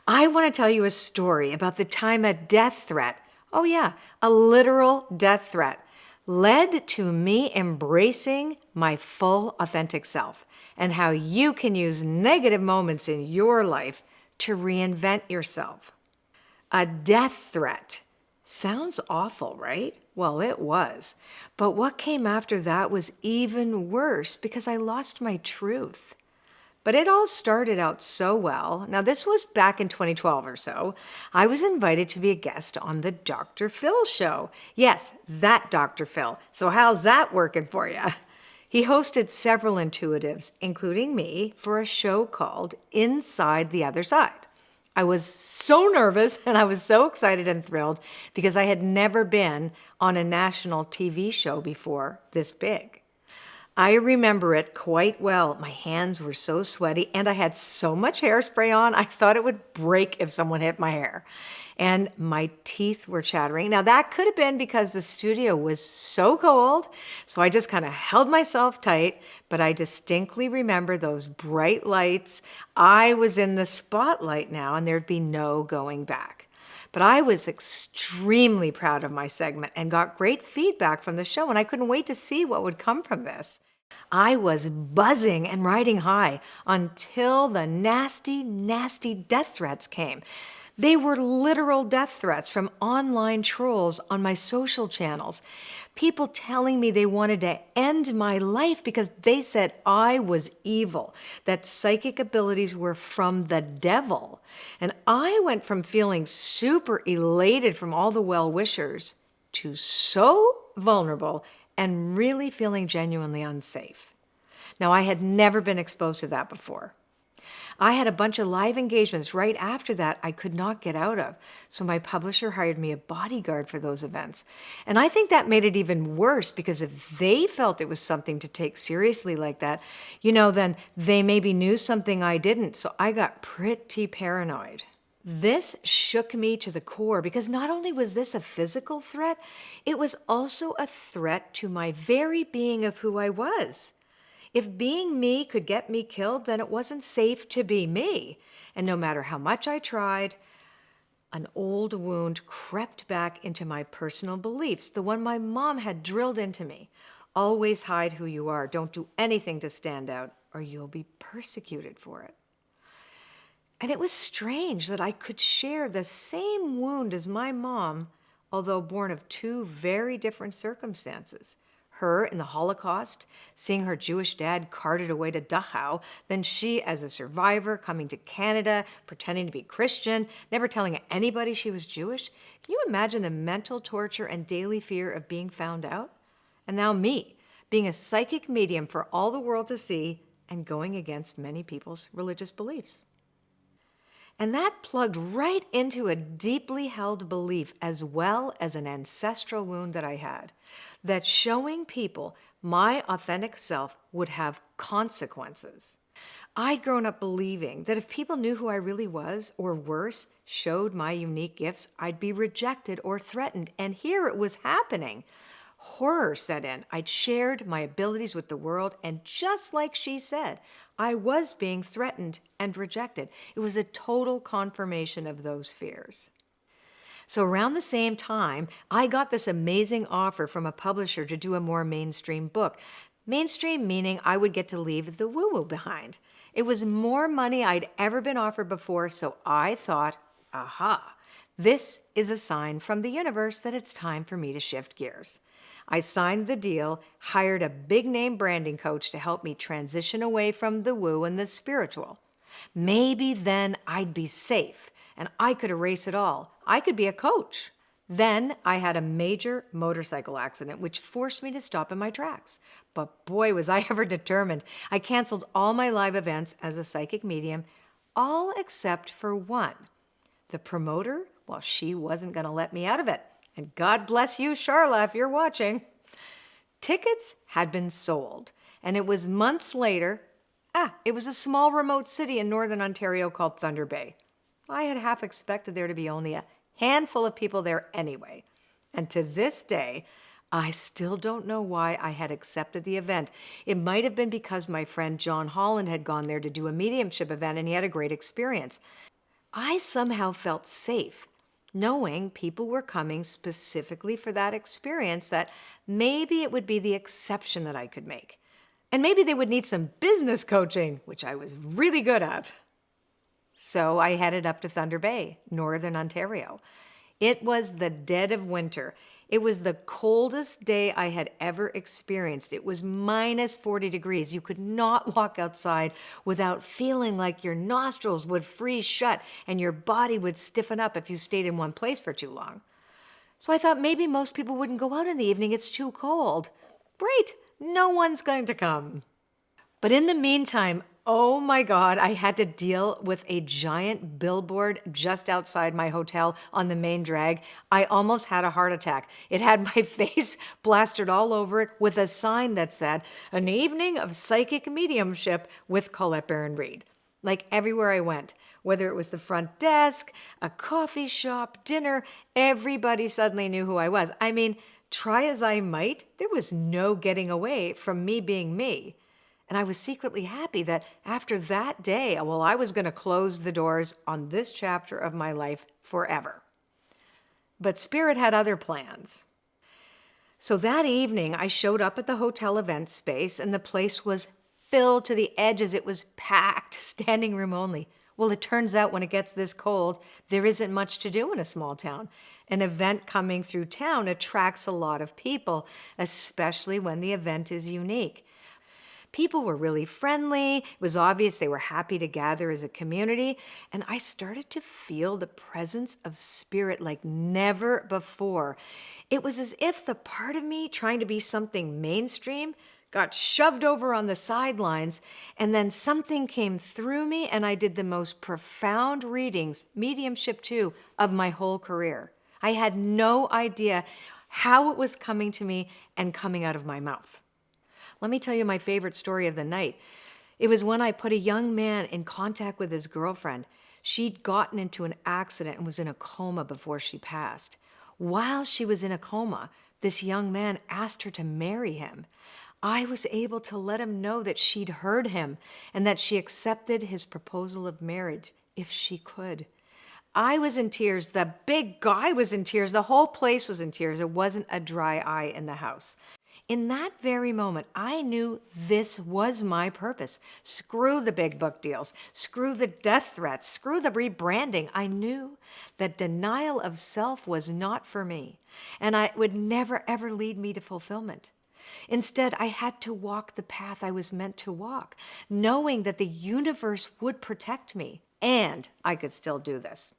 I want to tell you a story about the time a death threat, oh yeah, a literal death threat, led to me embracing my full authentic self and how you can use negative moments in your life to reinvent yourself. A death threat. Sounds awful, right? Well, it was. But what came after that was even worse because I lost my truth. But it all started out so well. Now, this was back in 2012 or so. I was invited to be a guest on the Dr. Phil show. Yes, that Dr. Phil. So how's that working for you? He hosted several intuitives, including me, for a show called Inside the Other Side. I was so nervous and I was so excited and thrilled because I had never been on a national TV show before this big. I remember it quite well. My hands were so sweaty and I had so much hairspray on, I thought it would break if someone hit my hair. And my teeth were chattering. Now that could have been because the studio was so cold, so I just kind of held myself tight, but I distinctly remember those bright lights. I was in the spotlight now and there'd be no going back. But I was extremely proud of my segment and got great feedback from the show, and I couldn't wait to see what would come from this. I was buzzing and riding high until the nasty, nasty death threats came. They were literal death threats from online trolls on my social channels. People telling me they wanted to end my life because they said I was evil, that psychic abilities were from the devil. And I went from feeling super elated from all the well-wishers to so vulnerable and really feeling genuinely unsafe. Now, I had never been exposed to that before. I had a bunch of live engagements right after that I could not get out of, so my publisher hired me a bodyguard for those events. And I think that made it even worse because if they felt it was something to take seriously like that, then they maybe knew something I didn't, so I got pretty paranoid. This shook me to the core because not only was this a physical threat, it was also a threat to my very being of who I was. If being me could get me killed, then it wasn't safe to be me. And no matter how much I tried, an old wound crept back into my personal beliefs, the one my mom had drilled into me. Always hide who you are. Don't do anything to stand out, or you'll be persecuted for it. And it was strange that I could share the same wound as my mom, although born of two very different circumstances. Her in the Holocaust, seeing her Jewish dad carted away to Dachau, then she as a survivor coming to Canada, pretending to be Christian, never telling anybody she was Jewish. Can you imagine the mental torture and daily fear of being found out? And now me, being a psychic medium for all the world to see and going against many people's religious beliefs. And that plugged right into a deeply held belief as well as an ancestral wound that I had, that showing people my authentic self would have consequences. I'd grown up believing that if people knew who I really was, or worse, showed my unique gifts, I'd be rejected or threatened. And here it was happening. Horror set in. I'd shared my abilities with the world, and just like she said, I was being threatened and rejected. It was a total confirmation of those fears. So around the same time, I got this amazing offer from a publisher to do a more mainstream book. Mainstream meaning I would get to leave the woo-woo behind. It was more money I'd ever been offered before, so I thought, aha, this is a sign from the universe that it's time for me to shift gears. I signed the deal, hired a big-name branding coach to help me transition away from the woo and the spiritual. Maybe then I'd be safe, and I could erase it all. I could be a coach. Then I had a major motorcycle accident, which forced me to stop in my tracks. But boy, was I ever determined. I canceled all my live events as a psychic medium, all except for one. The promoter, well, she wasn't going to let me out of it. And God bless you, Charla, if you're watching. Tickets had been sold, and it was months later. It was a small remote city in northern Ontario called Thunder Bay. I had half expected there to be only a handful of people there anyway. And to this day, I still don't know why I had accepted the event. It might have been because my friend John Holland had gone there to do a mediumship event and he had a great experience. I somehow felt safe knowing people were coming specifically for that experience, that maybe it would be the exception that I could make. And maybe they would need some business coaching, which I was really good at. So I headed up to Thunder Bay, Northern Ontario. It was the dead of winter. It was the coldest day I had ever experienced. It was minus 40 degrees. You could not walk outside without feeling like your nostrils would freeze shut and your body would stiffen up if you stayed in one place for too long. So I thought maybe most people wouldn't go out in the evening. It's too cold. Great, no one's going to come. But in the meantime, oh my God, I had to deal with a giant billboard just outside my hotel on the main drag. I almost had a heart attack. It had my face plastered all over it with a sign that said, "An evening of psychic mediumship with Colette Baron-Reid." Like everywhere I went, whether it was the front desk, a coffee shop, dinner, everybody suddenly knew who I was. I mean, try as I might, there was no getting away from me being me. And I was secretly happy that after that day, well, I was going to close the doors on this chapter of my life forever. But Spirit had other plans. So that evening, I showed up at the hotel event space, and the place was filled to the edges. It was packed, standing room only. Well, it turns out when it gets this cold, there isn't much to do in a small town. An event coming through town attracts a lot of people, especially when the event is unique. People were really friendly. It was obvious they were happy to gather as a community. And I started to feel the presence of Spirit like never before. It was as if the part of me trying to be something mainstream got shoved over on the sidelines, and then something came through me, and I did the most profound readings, mediumship too, of my whole career. I had no idea how it was coming to me and coming out of my mouth. Let me tell you my favorite story of the night. It was when I put a young man in contact with his girlfriend. She'd gotten into an accident and was in a coma before she passed. While she was in a coma, this young man asked her to marry him. I was able to let him know that she'd heard him and that she accepted his proposal of marriage if she could. I was in tears. The big guy was in tears. The whole place was in tears. There wasn't a dry eye in the house. In that very moment, I knew this was my purpose. Screw the big book deals. Screw the death threats. Screw the rebranding. I knew that denial of self was not for me, and it would never, ever lead me to fulfillment. Instead, I had to walk the path I was meant to walk, knowing that the universe would protect me, and I could still do this.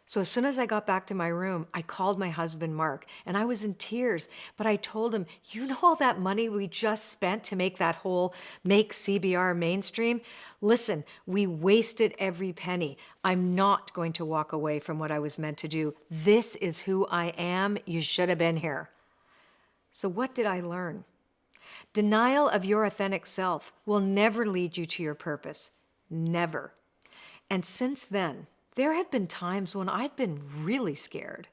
So as soon as I got back to my room, I called my husband, Mark, and I was in tears. But I told him, you know all that money we just spent to make that whole make CBR mainstream? Listen, we wasted every penny. I'm not going to walk away from what I was meant to do. This is who I am. You should have been here. So what did I learn? Denial of your authentic self will never lead you to your purpose. Never. And since then, there have been times when I've been really scared,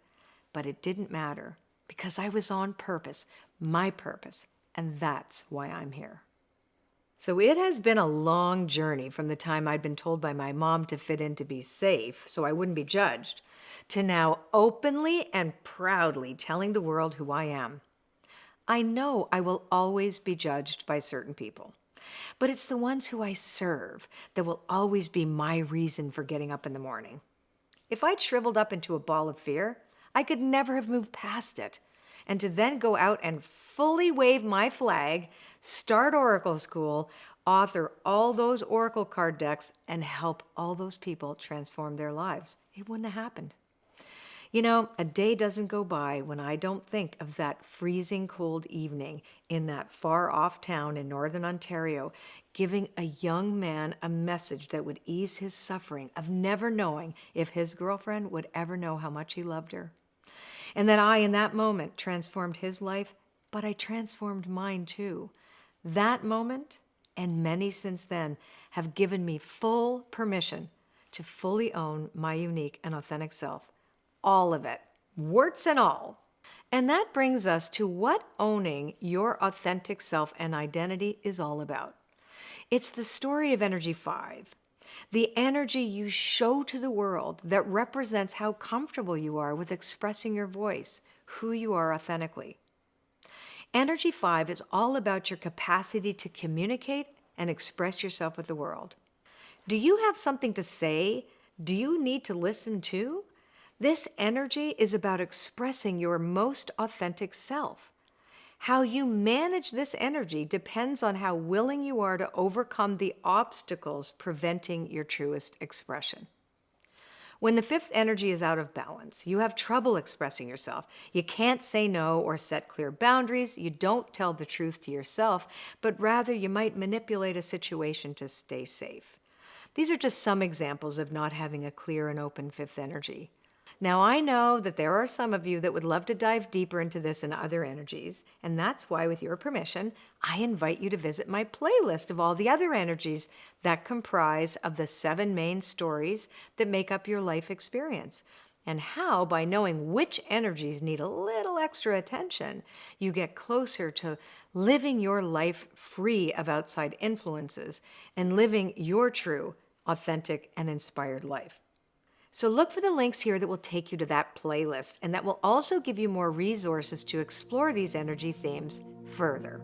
but it didn't matter because I was on purpose, my purpose, and that's why I'm here. So it has been a long journey from the time I'd been told by my mom to fit in to be safe so I wouldn't be judged, to now openly and proudly telling the world who I am. I know I will always be judged by certain people. But it's the ones who I serve that will always be my reason for getting up in the morning. If I'd shriveled up into a ball of fear, I could never have moved past it. And to then go out and fully wave my flag, start Oracle School, author all those Oracle card decks, and help all those people transform their lives, it wouldn't have happened. You know, a day doesn't go by when I don't think of that freezing cold evening in that far-off town in Northern Ontario, giving a young man a message that would ease his suffering of never knowing if his girlfriend would ever know how much he loved her. And that I, in that moment, transformed his life, but I transformed mine too. That moment, and many since then, have given me full permission to fully own my unique and authentic self. All of it, warts and all. And that brings us to what owning your authentic self and identity is all about. It's the story of Energy 5. The energy you show to the world that represents how comfortable you are with expressing your voice, who you are authentically. Energy 5 is all about your capacity to communicate and express yourself with the world. Do you have something to say? Do you need to listen to? This energy is about expressing your most authentic self. How you manage this energy depends on how willing you are to overcome the obstacles preventing your truest expression. When the fifth energy is out of balance, you have trouble expressing yourself. You can't say no or set clear boundaries. You don't tell the truth to yourself, but rather you might manipulate a situation to stay safe. These are just some examples of not having a clear and open fifth energy. Now, I know that there are some of you that would love to dive deeper into this and other energies, and that's why, with your permission, I invite you to visit my playlist of all the other energies that comprise of the 7 main stories that make up your life experience, and how, by knowing which energies need a little extra attention, you get closer to living your life free of outside influences and living your true, authentic, and inspired life. So look for the links here that will take you to that playlist, and that will also give you more resources to explore these energy themes further.